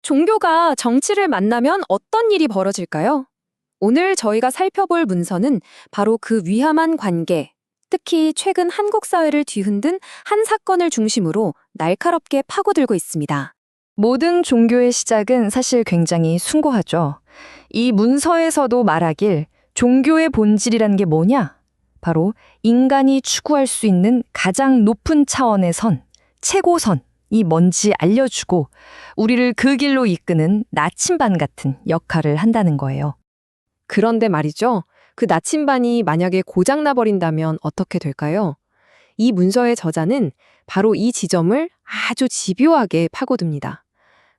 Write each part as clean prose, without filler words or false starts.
종교가 정치를 만나면 어떤 일이 벌어질까요? 오늘 저희가 살펴볼 문서는 바로 그 위험한 관계, 특히 최근 한국 사회를 뒤흔든 한 사건을 중심으로 날카롭게 파고들고 있습니다. 모든 종교의 시작은 사실 굉장히 숭고하죠. 이 문서에서도 말하길 종교의 본질이란 게 뭐냐? 바로 인간이 추구할 수 있는 가장 높은 차원의 선, 최고선이 뭔지 알려주고 우리를 그 길로 이끄는 나침반 같은 역할을 한다는 거예요. 그런데 말이죠. 그 나침반이 만약에 고장나 버린다면 어떻게 될까요? 이 문서의 저자는 바로 이 지점을 아주 집요하게 파고듭니다.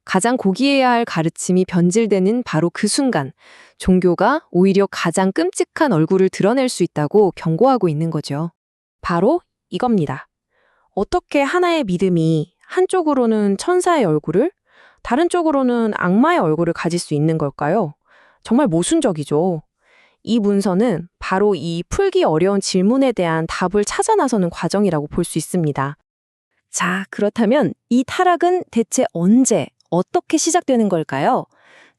가장 고귀해야 할 가르침이 변질되는 바로 그 순간, 종교가 오히려 가장 끔찍한 얼굴을 드러낼 수 있다고 경고하고 있는 거죠. 바로 이겁니다. 어떻게 하나의 믿음이 한쪽으로는 천사의 얼굴을, 다른 쪽으로는 악마의 얼굴을 가질 수 있는 걸까요? 정말 모순적이죠. 이 문서는 바로 이 풀기 어려운 질문에 대한 답을 찾아 나서는 과정이라고 볼 수 있습니다. 자, 그렇다면 이 타락은 대체 언제, 어떻게 시작되는 걸까요?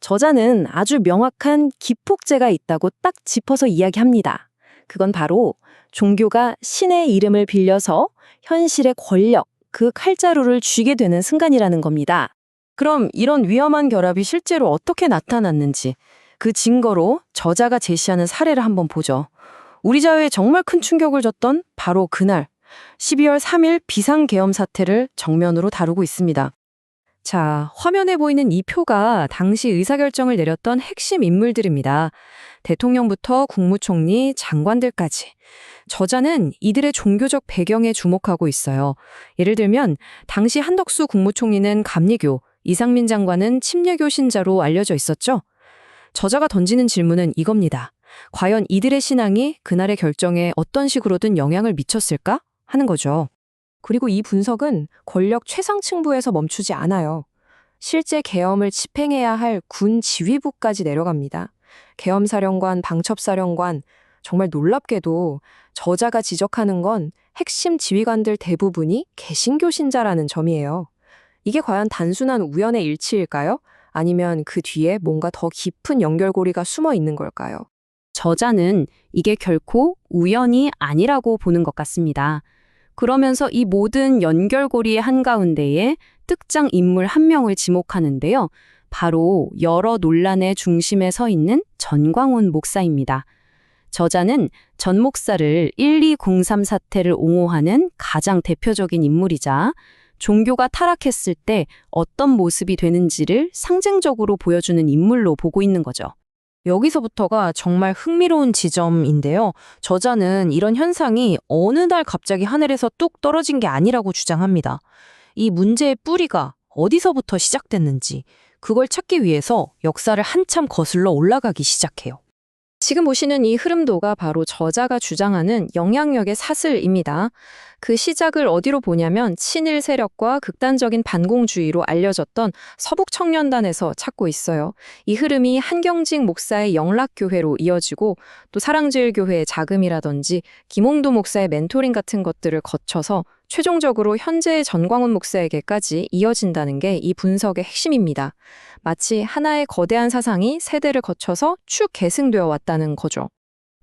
저자는 아주 명확한 기폭제가 있다고 딱 짚어서 이야기합니다. 그건 바로 종교가 신의 이름을 빌려서 현실의 권력, 그 칼자루를 쥐게 되는 순간이라는 겁니다. 그럼 이런 위험한 결합이 실제로 어떻게 나타났는지 그 증거로 저자가 제시하는 사례를 한번 보죠. 우리 사회에 정말 큰 충격을 줬던 바로 그날 12월 3일 비상계엄 사태를 정면으로 다루고 있습니다. 자, 화면에 보이는 이 표가 당시 의사결정을 내렸던 핵심 인물들입니다. 대통령부터 국무총리, 장관들까지. 저자는 이들의 종교적 배경에 주목하고 있어요. 예를 들면 당시 한덕수 국무총리는 감리교, 이상민 장관은 침례교 신자로 알려져 있었죠. 저자가 던지는 질문은 이겁니다. 과연 이들의 신앙이 그날의 결정에 어떤 식으로든 영향을 미쳤을까? 하는 거죠. 그리고 이 분석은 권력 최상층부에서 멈추지 않아요. 실제 계엄을 집행해야 할 군 지휘부까지 내려갑니다. 계엄사령관, 방첩사령관, 정말 놀랍게도 저자가 지적하는 건 핵심 지휘관들 대부분이 개신교 신자라는 점이에요. 이게 과연 단순한 우연의 일치일까요? 아니면 그 뒤에 뭔가 더 깊은 연결고리가 숨어 있는 걸까요? 저자는 이게 결코 우연이 아니라고 보는 것 같습니다. 그러면서 이 모든 연결고리의 한가운데에 특정 인물 한 명을 지목하는데요. 바로 여러 논란의 중심에 서 있는 전광훈 목사입니다. 저자는 전 목사를 1203 사태를 옹호하는 가장 대표적인 인물이자 종교가 타락했을 때 어떤 모습이 되는지를 상징적으로 보여주는 인물로 보고 있는 거죠. 여기서부터가 정말 흥미로운 지점인데요. 저자는 이런 현상이 어느 날 갑자기 하늘에서 뚝 떨어진 게 아니라고 주장합니다. 이 문제의 뿌리가 어디서부터 시작됐는지 그걸 찾기 위해서 역사를 한참 거슬러 올라가기 시작해요. 지금 보시는 이 흐름도가 바로 저자가 주장하는 영향력의 사슬입니다. 그 시작을 어디로 보냐면 친일 세력과 극단적인 반공주의로 알려졌던 서북청년단에서 찾고 있어요. 이 흐름이 한경직 목사의 영락교회로 이어지고 또 사랑제일교회의 자금이라든지 김홍도 목사의 멘토링 같은 것들을 거쳐서 최종적으로 현재의 전광훈 목사에게까지 이어진다는 게 이 분석의 핵심입니다. 마치 하나의 거대한 사상이 세대를 거쳐서 쭉 계승되어 왔다는 거죠.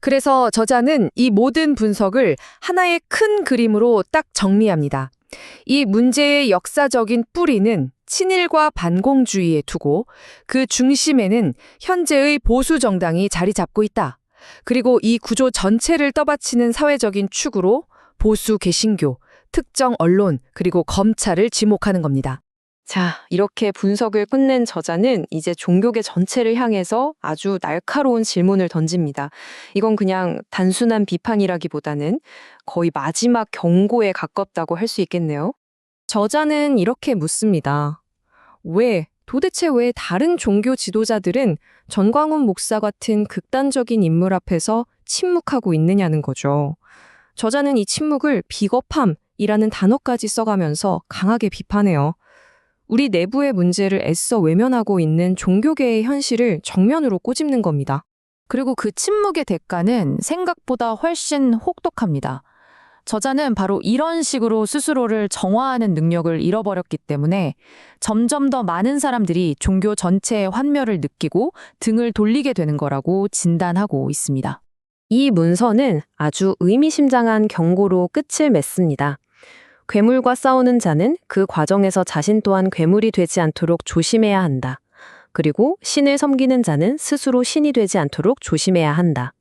그래서 저자는 이 모든 분석을 하나의 큰 그림으로 딱 정리합니다. 이 문제의 역사적인 뿌리는 친일과 반공주의에 두고 그 중심에는 현재의 보수 정당이 자리 잡고 있다. 그리고 이 구조 전체를 떠받치는 사회적인 축으로 보수 개신교, 특정 언론, 그리고 검찰을 지목하는 겁니다. 자, 이렇게 분석을 끝낸 저자는 이제 종교계 전체를 향해서 아주 날카로운 질문을 던집니다. 이건 그냥 단순한 비판이라기보다는 거의 마지막 경고에 가깝다고 할 수 있겠네요. 저자는 이렇게 묻습니다. 도대체 왜 다른 종교 지도자들은 전광훈 목사 같은 극단적인 인물 앞에서 침묵하고 있느냐는 거죠. 저자는 이 침묵을 비겁함이라는 단어까지 써가면서 강하게 비판해요. 우리 내부의 문제를 애써 외면하고 있는 종교계의 현실을 정면으로 꼬집는 겁니다. 그리고 그 침묵의 대가는 생각보다 훨씬 혹독합니다. 저자는 바로 이런 식으로 스스로를 정화하는 능력을 잃어버렸기 때문에 점점 더 많은 사람들이 종교 전체의 환멸을 느끼고 등을 돌리게 되는 거라고 진단하고 있습니다. 이 문서는 아주 의미심장한 경고로 끝을 맺습니다. 괴물과 싸우는 자는 그 과정에서 자신 또한 괴물이 되지 않도록 조심해야 한다. 그리고 신을 섬기는 자는 스스로 신이 되지 않도록 조심해야 한다.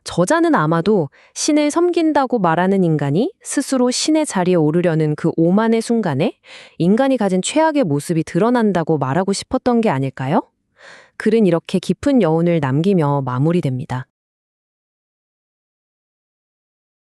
저자는 아마도 신을 섬긴다고 말하는 인간이 스스로 신의 자리에 오르려는 그 오만의 순간에 인간이 가진 최악의 모습이 드러난다고 말하고 싶었던 게 아닐까요? 글은 이렇게 깊은 여운을 남기며 마무리됩니다.